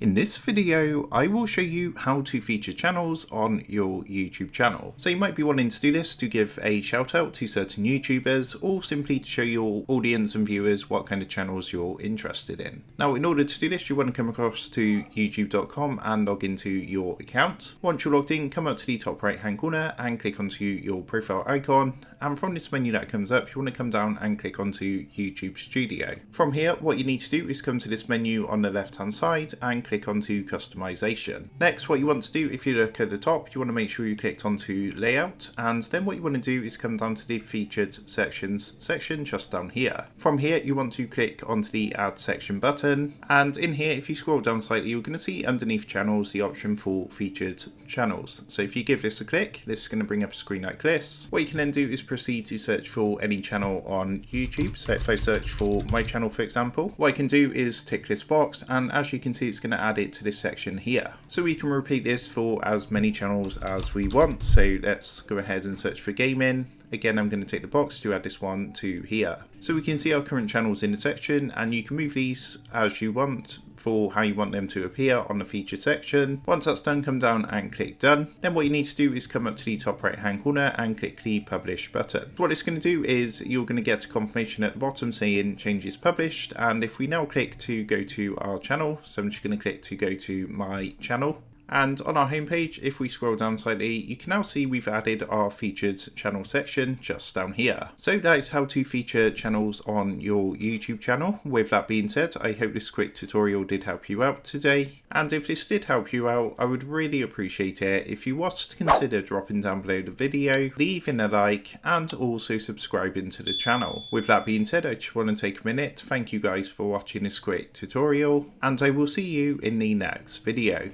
In this video, I will show you how to feature channels on your YouTube channel. So you might be wanting to do this to give a shout out to certain YouTubers or simply to show your audience and viewers what kind of channels you're interested in. Now, in order to do this, you want to come across to youtube.com and log into your account. Once you're logged in, come up to the top right hand corner and click onto your profile icon. And from this menu that comes up, you want to come down and click onto YouTube Studio. From here, what you need to do is come to this menu on the left hand side and click onto customization. Next, what you want to do, if you look at the top, you want to make sure you clicked onto layout, and then what you want to do is come down to the featured sections section just down here. From here, you want to click onto the add section button, and in here, if you scroll down slightly, you're going to see underneath channels the option for featured channels. So if you give this a click, this is going to bring up a screen like this. What you can then do is proceed to search for any channel on YouTube. So if I search for my channel, for example, what I can do is tick this box, and as you can see, it's going to add it to this section here. So we can repeat this for as many channels as we want. So let's go ahead and search for gaming. Again, I'm going to tick the box to add this one to here. So we can see our current channels in the section, and you can move these as you want for how you want them to appear on the featured section. Once that's done, come down and click done. Then what you need to do is come up to the top right hand corner and click the publish button. What it's going to do is you're going to get a confirmation at the bottom saying changes published. And if we now click to go to our channel, so I'm just going to click to go to my channel. And on our homepage, if we scroll down slightly, you can now see we've added our featured channel section just down here. So that is how to feature channels on your YouTube channel. With that being said, I hope this quick tutorial did help you out today. And if this did help you out, I would really appreciate it if you was to consider dropping down below the video, leaving a like, and also subscribing to the channel. With that being said, I just want to take a minute to thank you guys for watching this quick tutorial, and I will see you in the next video.